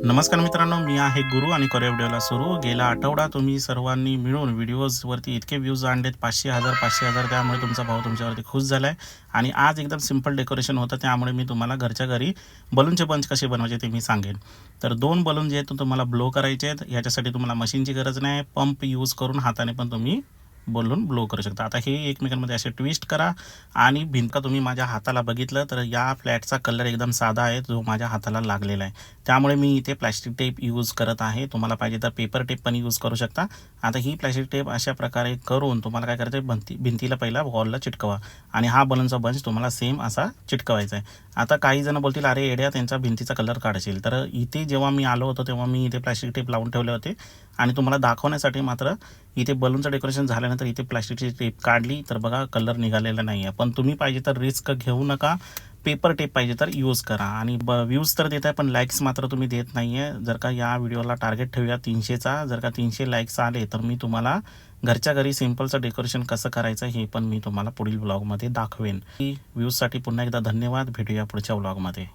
नमस्कार मित्रांनो, मी आहे गुरु आणि करूया व्हिडिओला सुरू. गेला आठवडा तुम्ही सर्वांनी मिळून व्हिडिओजवरती इतके व्ह्यूज आणलेत 500,000 त्यामुळे तुमचा भाऊ तुमच्यावरती खुश झाला आहे. आणि आज एकदम सिंपल डेकोरेशन होतं, त्यामुळे मी तुम्हाला घरच्या घरी बलूनचे बंच कसे बनवायचे ते मी सांगेन. तर 2 बलून जे आहेत ते तुम्हाला ब्लो करायचे आहेत. याच्यासाठी तुम्हाला मशीनची गरज नाही, पंप यूज करून हाताने पण तुम्ही बलून ब्लो करू शकता. आता हे एकमेकांमध्ये असे ट्विस्ट करा आणि भिंत तुम्ही माझ्या हाताला बघितलं तर या फ्लॅटचा कलर एकदम साधा आहे, जो माझ्या हाताला लागलेला आहे. त्यामुळे मी इथे प्लॅस्टिक टेप यूज करत आहे. तुम्हाला पाहिजे तर पेपर टेप पण यूज करू शकता. आता ही प्लॅस्टिक टेप अशा प्रकारे करून तुम्हाला काय करायचं आहे, भिंतीला पहिला वॉलला चिटकवा आणि हा बलूनचा बंच तुम्हाला सेम असा चिटकवायचा आहे. आता काही जण बोलतील, अरे येड्या त्यांचा भिंतीचा कलर काढशील. तर इथे जेव्हा मी आलो होतो तेव्हा मी इथे प्लॅस्टिक टेप लावून ठेवले होते आणि तुम्हाला दाखवण्यासाठी मात्र इथे बलूनचं डेकोरेशन झाल्यानंतर इथे प्लॅस्टिकची टेप काढली तर बघा कलर निघालेला नाही आहे. पण तुम्ही पाहिजे तर रिस्क घेऊ नका, पेपर टेप पाहिजे तर यूज करा. आणि व्ह्यूज तर देत आहे पण लाईक्स मात्र तुम्ही देत नाही आहे. जर का या व्हिडिओला टार्गेट ठेवूया 300चा, जर का 300 लाईक्स आले तर मी तुम्हाला घरच्या घरी सिम्पलचं डेकोरेशन कसं करायचं हे पण मी तुम्हाला पुढील व्लॉगमध्ये दाखवेन. व्ह्यूजसाठी पुन्हा एकदा धन्यवाद. भेटूया पुढच्या व्लॉगमध्ये.